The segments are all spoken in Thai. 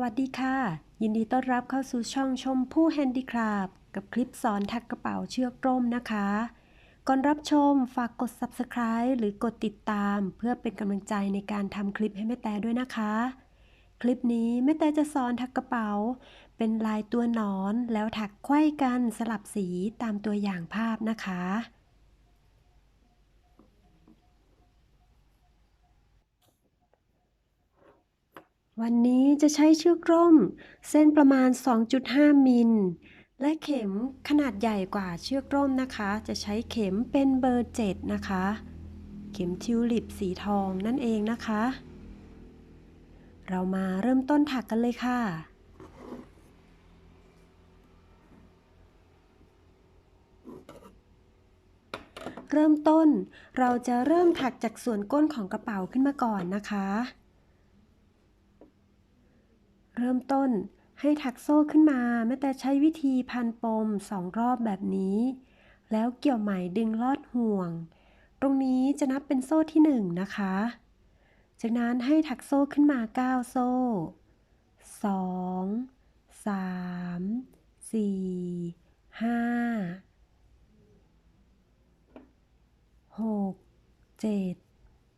วัสดีค่ะยินดีต้อนรับเข้าสู่ช่องชมพู่แฮนดี้คราฟกับคลิปสอนถักกระเป๋าเชือกร่มนะคะก่อนรับชมฝากกด Subscribe หรือกดติดตามเพื่อเป็นกำลังใจในการทำคลิปให้แม่แต่ด้วยนะคะคลิปนี้แม่แต่จะสอนถักกระเป๋าเป็นลายตัวหนอนแล้วถักไขว้กันสลับสีตามตัวอย่างภาพนะคะวันนี้จะใช้เชือกร่มเส้นประมาณ 2.5 มิลและเข็มขนาดใหญ่กว่าเชือกร่มนะคะจะใช้เข็มเป็นเบอร์ 7นะคะเข็มทิวลิปสีทองนั่นเองนะคะเรามาเริ่มต้นถักกันเลยค่ะเริ่มต้นเราจะเริ่มถักจากส่วนก้นของกระเป๋าขึ้นมาก่อนนะคะเริ่มต้นให้ถักโซ่ขึ้นมาแม่แต่ใช้วิธีพันปม2 รอบแบบนี้แล้วเกี่ยวไหมดึงลอดห่วงตรงนี้จะนับเป็นโซ่ที่1นะคะจากนั้นให้ถักโซ่ขึ้นมา9โซ่2 3 4 5 6 7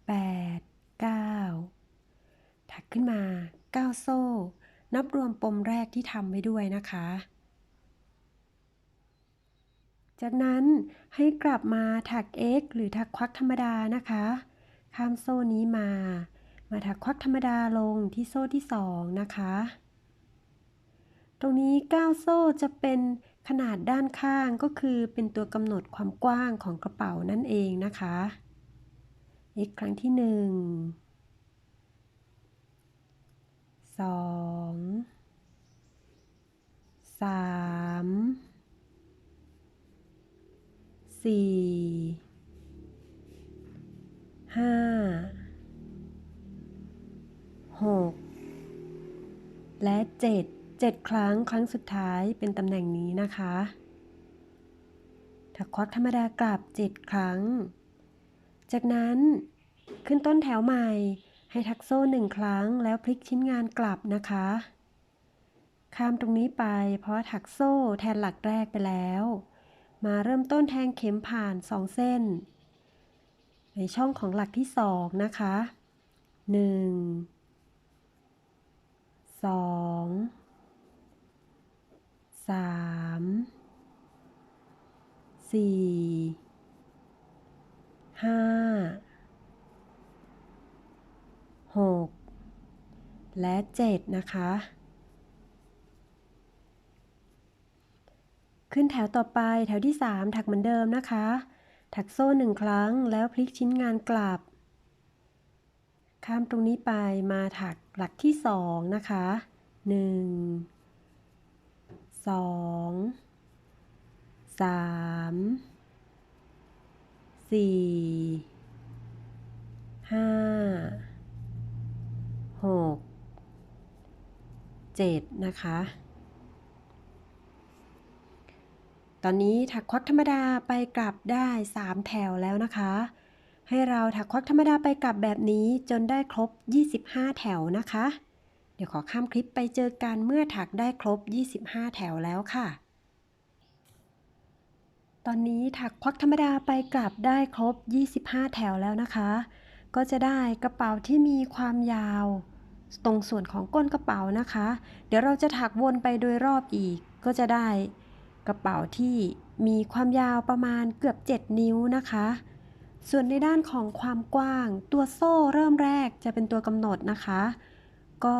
8 9ถักขึ้นมา9โซ่นับรวมปมแรกที่ทำไว้ด้วยนะคะจากนั้นให้กลับมาถัก X หรือถักควักธรรมดานะคะข้ามโซ่นี้มาถักควักธรรมดาลงที่โซ่ที่2นะคะตรงนี้9โซ่จะเป็นขนาดด้านข้างก็คือเป็นตัวกำหนดความกว้างของกระเป๋านั่นเองนะคะ X ครั้งที่1 2 3 4 5 6และ7ครั้งสุดท้ายเป็นตำแหน่งนี้นะคะถักควักธรรมดากลับ7ครั้งจากนั้นขึ้นต้นแถวใหม่ให้ถักโซ่1ครั้งแล้วพลิกชิ้นงานกลับนะคะข้ามตรงนี้ไปเพราะถักโซ่แทนหลักแรกไปแล้วมาเริ่มต้นแทงเข็มผ่าน2เส้นในช่องของหลักที่2นะคะ1 2 3 4 5 6และ7นะคะขึ้นแถวต่อไปแถวที่3ถักเหมือนเดิมนะคะถักโซ่1ครั้งแล้วพลิกชิ้นงานกลับข้ามตรงนี้ไปมาถักหลักที่2นะคะ1 2 3 4 5 6 7นะคะตอนนี้ถักควักธรรมดาไปกลับได้3แถวแล้วนะคะให้เราถักควักธรรมดาไปกลับแบบนี้จนได้ครบ25แถวนะคะเดี๋ยวขอข้ามคลิปไปเจอกันเมื่อถักได้ครบ25แถวแล้วค่ะตอนนี้ถักควักธรรมดาไปกลับได้ครบ25แถวแล้วนะคะก็จะได้กระเป๋าที่มีความยาวตรงส่วนของก้นกระเป๋านะคะเดี๋ยวเราจะถักวนไปโดยรอบอีกก็จะได้กระเป๋าที่มีความยาวประมาณเกือบ7นิ้วนะคะส่วนในด้านของความกว้างตัวโซ่เริ่มแรกจะเป็นตัวกำหนดนะคะก็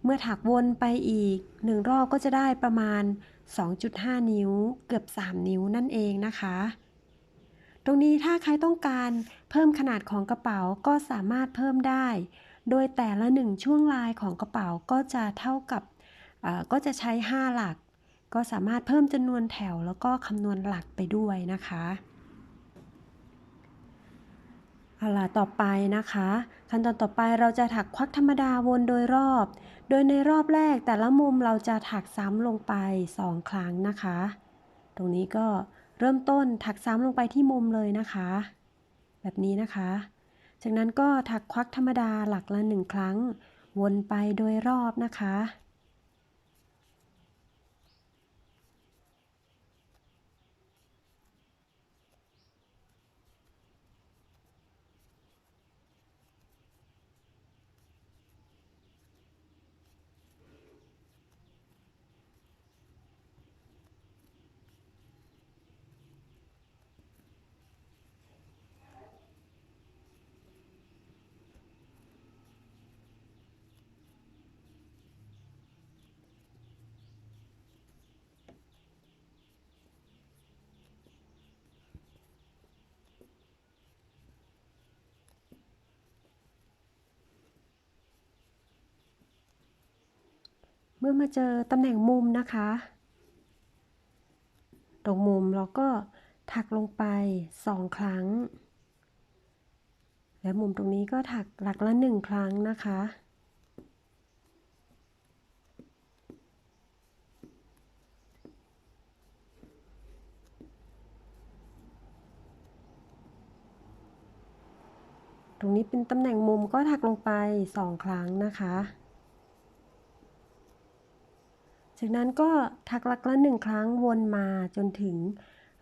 เมื่อถักวนไปอีก1รอบก็จะได้ประมาณ2.5 นิ้วเกือบ3นิ้วนั่นเองนะคะตรงนี้ถ้าใครต้องการเพิ่มขนาดของกระเป๋าก็สามารถเพิ่มได้โดยแต่ละ1ช่วงลายของกระเป๋าก็จะเท่ากับก็จะใช้5หลักก็สามารถเพิ่มจำนวนแถวแล้วก็คำนวณหลักไปด้วยนะคะเอาล่ะต่อไปนะคะขั้นตอนต่อไปเราจะถักควักธรรมดาวนโดยรอบโดยในรอบแรกแต่ละมุมเราจะถักซ้ำลงไป2ครั้งนะคะตรงนี้ก็เริ่มต้นถักซ้ำลงไปที่มุมเลยนะคะแบบนี้นะคะจากนั้นก็ถักควักธรรมดาหลักละ1ครั้งวนไปโดยรอบนะคะ มื่อมาเจอตำแหน่งมุมนะคะตรงมุมเราก็ถักลงไป2 ครั้งและมุมตรงนี้ก็ถักหลักละ1 ครั้งนะคะตรงนี้เป็นตำแหน่งมุมก็ถักลงไป2 ครั้งนะคะจากนั้นก็ถักหลักละ1 ครั้งวนมาจนถึง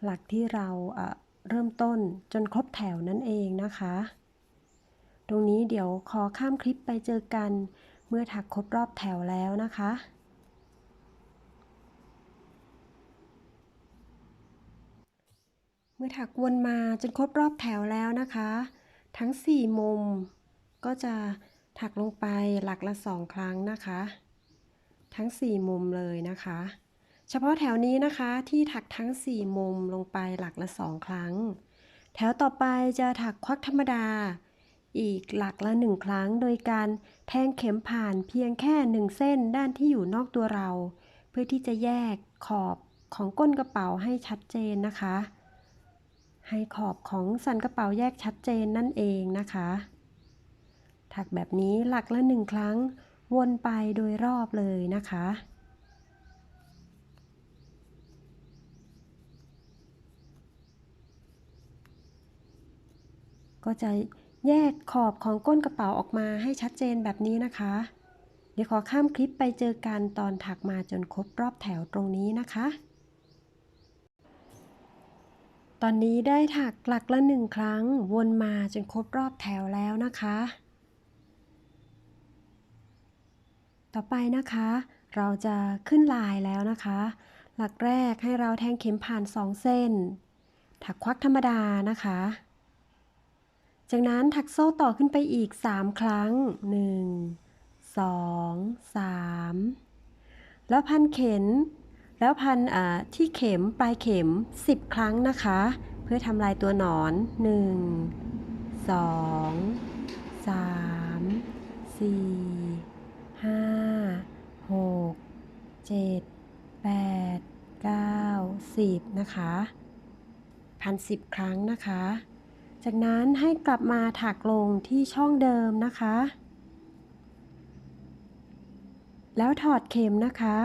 หลักที่เราเริ่มต้นจนครบแถวนั่นเองนะคะตรงนี้เดี๋ยวขอข้ามคลิปไปเจอกันเมื่อถักครบรอบแถวแล้วนะคะเมื่อถักวนมาจนครบรอบแถวแล้วนะคะทั้ง4 มุมก็จะถักลงไปหลักละ2 ครั้งนะคะทั้ง4 มุมเลยนะคะเฉพาะแถวนี้นะคะที่ถักทั้ง4 มุมลงไปหลักละ2 ครั้งแถวต่อไปจะถักควักธรรมดาอีกหลักละ1 ครั้งโดยการแทงเข็มผ่านเพียงแค่1 เส้นด้านที่อยู่นอกตัวเราเพื่อที่จะแยกขอบของก้นกระเป๋าให้ชัดเจนนะคะให้ขอบของสันกระเป๋าแยกชัดเจนนั่นเองนะคะถักแบบนี้หลักละ1 ครั้งวนไปโดยรอบเลยนะคะก็จะแยกขอบของก้นกระเป๋าออกมาให้ชัดเจนแบบนี้นะคะเดี๋ยวขอข้ามคลิปไปเจอกันตอนถักมาจนครบรอบแถวตรงนี้นะคะตอนนี้ได้ถักหลักละ1 ครั้งวนมาจนครบรอบแถวแล้วนะคะต่อไปนะคะเราจะขึ้นลายแล้วนะคะหลักแรกให้เราแทงเข็มผ่าน2 เส้นถักควักธรรมดานะคะจากนั้นถักโซ่ต่อขึ้นไปอีก3 ครั้ง1 2 3แล้วพันเข็มแล้วพันที่เข็มปลายเข็ม10 ครั้งนะคะเพื่อทำลายตัวหนอน1 2 3 4 5 6 7 8 9 10นะคะ10 ครั้งนะคะจากนั้นให้กลับมาถักลงที่ช่องเดิมนะคะแล้วถอดเข็มนะคะ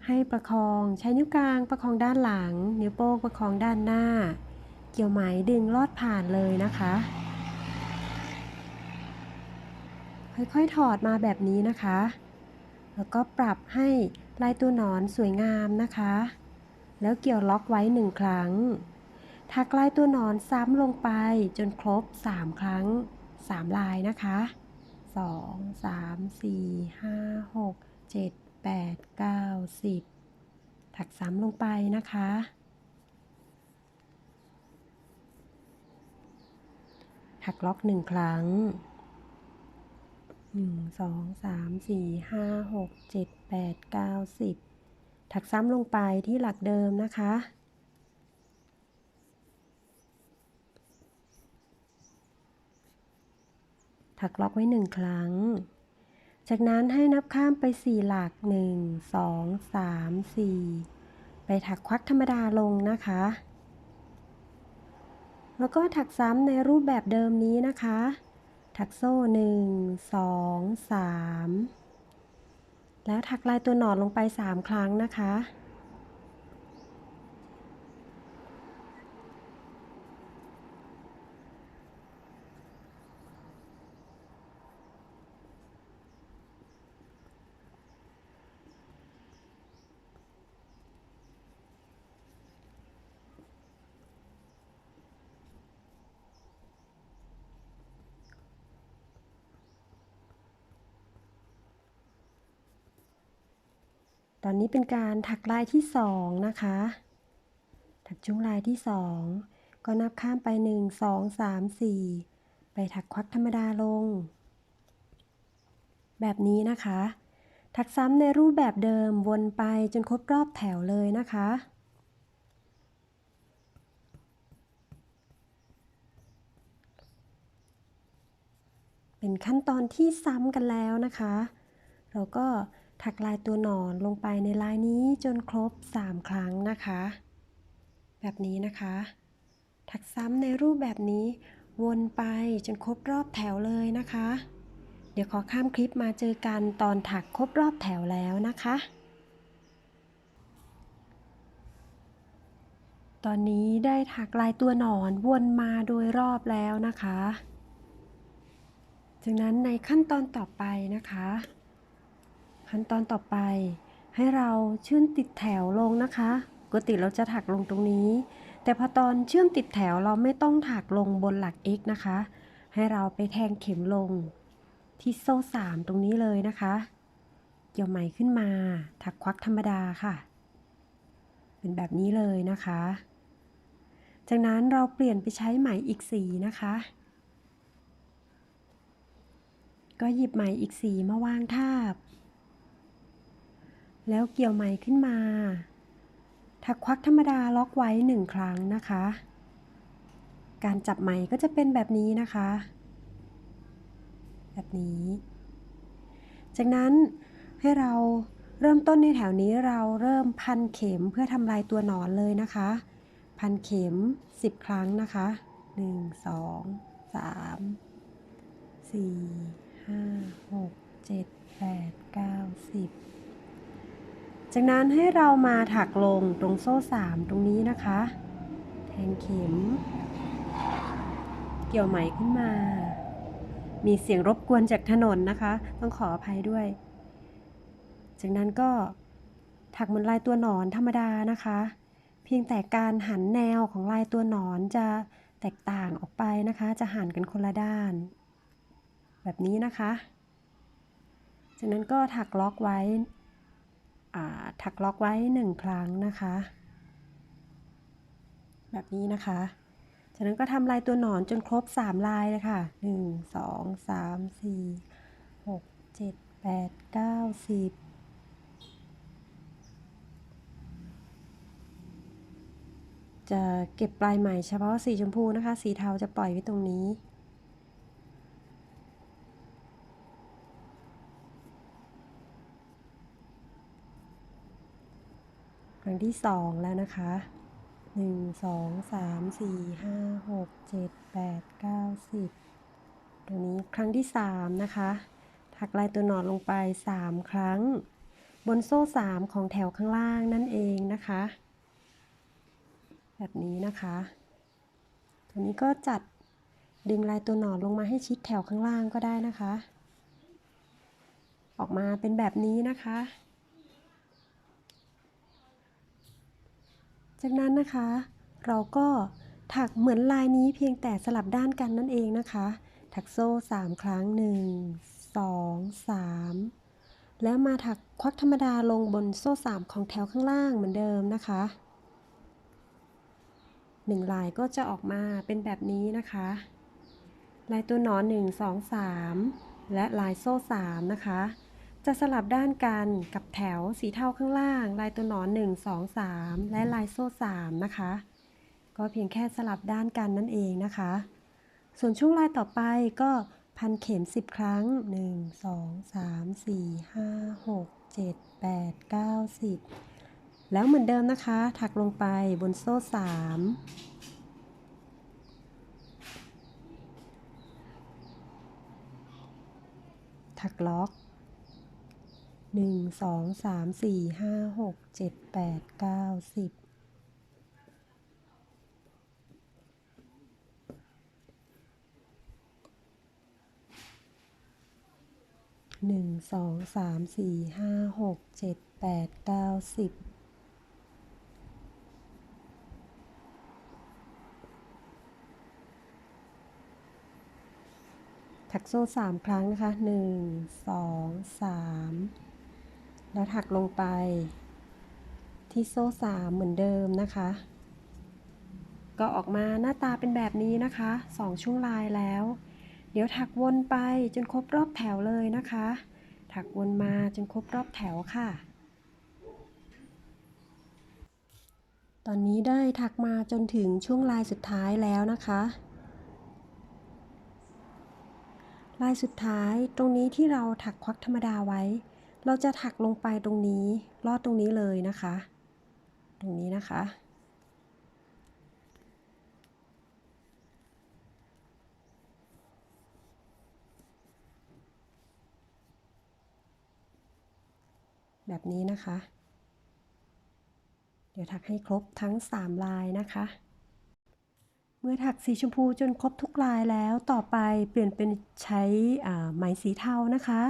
ให้ประคองใช้นิ้วกลางประคองด้านหลังนิ้วโป้งประคองด้านหน้าเกี่ยวไหมดึงลอดผ่านเลยนะคะค่อยๆถอดมาแบบนี้นะคะแล้วก็ปรับให้ลายตัวหนอนสวยงามนะคะแล้วเกี่ยวล็อกไว้1 ครั้งถักลายตัวหนอนซ้ำลงไปจนครบ3 ครั้ง3 ลายนะคะ2 3 4 5 6 7 8 9 10ถักซ้ำลงไปนะคะถักล็อก1 ครั้ง1 2 3 4 5 6 7 8 9 10ถักซ้ำลงไปที่หลักเดิมนะคะถักล็อกไว้1 ครั้งจากนั้นให้นับข้ามไป4 หลัก1 2 3 4ไปถักควักธรรมดาลงนะคะแล้วก็ถักซ้ำในรูปแบบเดิมนี้นะคะถักโซ่1 2 3แล้วถักลายตัวหนอนลงไป3 ครั้งนะคะตอนนี้เป็นการถักลายที่2นะคะถักช่วงลายที่2ก็นับข้ามไป1 2 3 4ไปถักควักธรรมดาลงแบบนี้นะคะถักซ้ำในรูปแบบเดิมวนไปจนครบรอบแถวเลยนะคะเป็นขั้นตอนที่ซ้ำกันแล้วนะคะเราก็ ถักลายตัวหนอนลงไปในลายนี้จนครบ3 ครั้งนะคะแบบนี้นะคะถักซ้ำในรูปแบบนี้วนไปจนครบรอบแถวเลยนะคะเดี๋ยวขอข้ามคลิปมาเจอกันตอนถักครบรอบแถวแล้วนะคะตอนนี้ได้ถักลายตัวหนอนวนมาโดยรอบแล้วนะคะจากนั้นในขั้นตอนต่อไปนะคะขั้นตอนต่อไปให้เราเชื่อมติดแถวลงนะคะปกติเราจะถักลงตรงนี้แต่พอตอนเชื่อมติดแถวเราไม่ต้องถักลงบนหลัก x นะคะให้เราไปแทงเข็มลงที่โซ่3ตรงนี้เลยนะคะเกี่ยวไหมขึ้นมาถักควักธรรมดาค่ะเป็นแบบนี้เลยนะคะจากนั้นเราเปลี่ยนไปใช้ไหมอีกสีนะคะก็หยิบไหมอีกสีมาวางทาบแล้วเกี่ยวไหมขึ้นมาถักควักธรรมดาล็อกไว้1 ครั้งนะคะการจับไหมก็จะเป็นแบบนี้นะคะแบบนี้จากนั้นให้เราเริ่มต้นในแถวนี้เราเริ่มพันเข็มเพื่อทำลายตัวหนอนเลยนะคะพันเข็ม10 ครั้งนะคะ1 2 3 4 5 6 7 8 9 10จากนั้นให้เรามาถักลงตรงโซ่3ตรงนี้นะคะแทงเข็มเกี่ยวไหมขึ้นมามีเสียงรบกวนจากถนนนะคะต้องขออภัยด้วยจากนั้นก็ถักเหมือนลายตัวหนอนธรรมดานะคะเพียงแต่การหันแนวของลายตัวหนอนจะแตกต่างออกไปนะคะจะหันกันคนละด้านแบบนี้นะคะจากนั้นก็ถักล็อกไว้1 ครั้งนะคะแบบนี้นะคะจากนั้นก็ทำลายตัวหนอนจนครบ3 ลายเลยค่ะ1 2 3 4 6 7 8 9 10จะเก็บปลายไหมเฉพาะสีชมพูนะคะสีเทาจะปล่อยไว้ตรงนี้ครั้งที่2แล้วนะคะ1 2 3 4 5 6 7 8 9 10ตรงนี้ครั้งที่3นะคะถักลายตัวหนอนลงไป3 ครั้งบนโซ่3ของแถวข้างล่างนั่นเองนะคะแบบนี้นะคะตรงนี้ก็จัดดึงลายตัวหนอนลงมาให้ชิดแถวข้างล่างก็ได้นะคะออกมาเป็นแบบนี้นะคะจากนั้นนะคะเราก็ถักเหมือนลายนี้เพียงแต่สลับด้านกันนั่นเองนะคะถักโซ่3 ครั้ง1 2 3แล้วมาถักควักธรรมดาลงบนโซ่3ของแถวข้างล่างเหมือนเดิมนะคะ1 ลายก็จะออกมาเป็นแบบนี้นะคะลายตัวหนอน1 2 3และลายโซ่3นะคะจะสลับด้านกันกับแถวสีเทาข้างล่างลายตัวหนอน1 2 3และลายโซ่3นะคะก็เพียงแค่สลับด้านกันนั่นเองนะคะส่วนช่วงลายต่อไปก็พันเข็ม10 ครั้ง1 2 3 4 5 6 7 8 9 10แล้วเหมือนเดิมนะคะถักลงไปบนโซ่3ถักล็อก1 2 3 4 5 6 7 8 9 101 2 3 4 5 6 7 8 9 10ถักโซ่3 ครั้งนะคะ1 2 3แล้วถักลงไปที่โซ่3เหมือนเดิมนะคะก็ออกมาหน้าตาเป็นแบบนี้นะคะ2 ช่วงลายแล้วเดี๋ยวถักวนไปจนครบรอบแถวเลยนะคะถักวนมาจนครบรอบแถวค่ะตอนนี้ได้ถักมาจนถึงช่วงลายสุดท้ายแล้วนะคะลายสุดท้ายตรงนี้ที่เราถักควักธรรมดาไว้ เราจะถักลงไปตรงนี้ลอดตรงนี้เลยนะคะตรงนี้นะคะแบบนี้นะคะเดี๋ยวถักให้ครบทั้ง3ลายนะคะเมื่อถักสีชมพูจนครบทุกลายแล้วต่อไปเปลี่ยนเป็นใช้ไหมสีเทานะคะ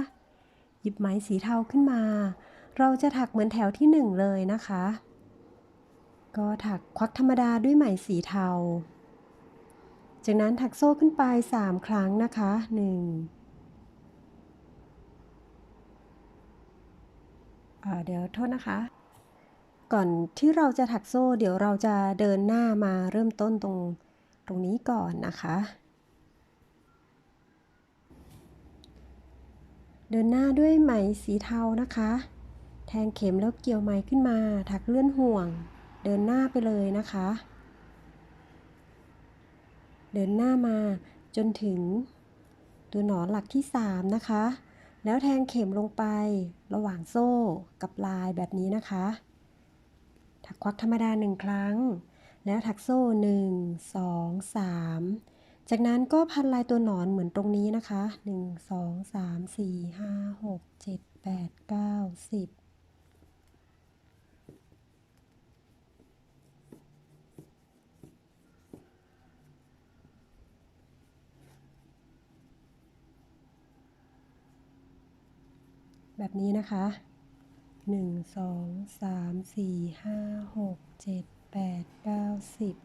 หยิบไหมสีเทาขึ้นมาเราจะถักเหมือนแถวที่1เลยนะคะก็ถักควักธรรมดาด้วยไหมสีเทาจากนั้นถักโซ่ขึ้นไป3ครั้งนะคะเดี๋ยวโทษนะคะก่อนที่เราจะถักโซ่เดี๋ยวเราจะเดินหน้ามาเริ่มต้นตรงนี้ก่อนนะคะเดินหน้าด้วยไหมสีเทานะคะแทงเข็มแล้วเกี่ยวไหมขึ้นมาถักเลื่อนห่วงเดินหน้าไปเลยนะคะเดินหน้ามาจนถึงตัวหนอนหลักที่3นะคะแล้วแทงเข็มลงไประหว่างโซ่กับลายแบบนี้นะคะถักควักธรรมดา1ครั้งแล้วถักโซ่1 2 3จากนั้นก็พันลายตัวหนอนเหมือนตรงนี้นะคะ1 2 3 4 5 6 7 8 9 10แบบนี้นะคะ1 2 3 4 5 6 7 8 9 10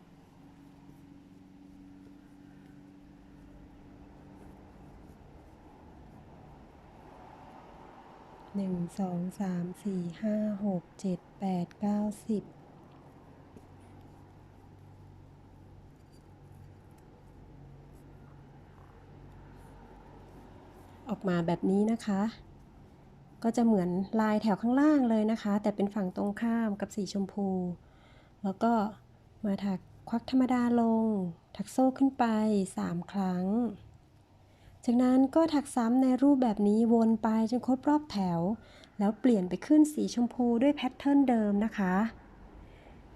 1 2 3 4 5 6 7 8 9 10ออกมาแบบนี้นะคะก็จะเหมือนลายแถวข้างล่างเลยนะคะแต่เป็นฝั่งตรงข้ามกับสีชมพูแล้วก็มาถักควักธรรมดาลงถักโซ่ขึ้นไป3ครั้งจากนั้นก็ถักซ้ำในรูปแบบนี้วนไปจนครบรอบแถวแล้วเปลี่ยนไปขึ้นสีชมพูด้วยแพทเทิร์นเดิมนะคะ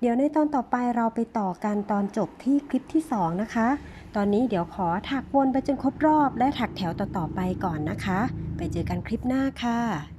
เดี๋ยวในตอนต่อไปเราไปต่อกันตอนจบที่คลิปที่2นะคะตอนนี้เดี๋ยวขอถักวนไปจนครบรอบและถักแถวต่อๆไปก่อนนะคะไปเจอกันคลิปหน้าค่ะ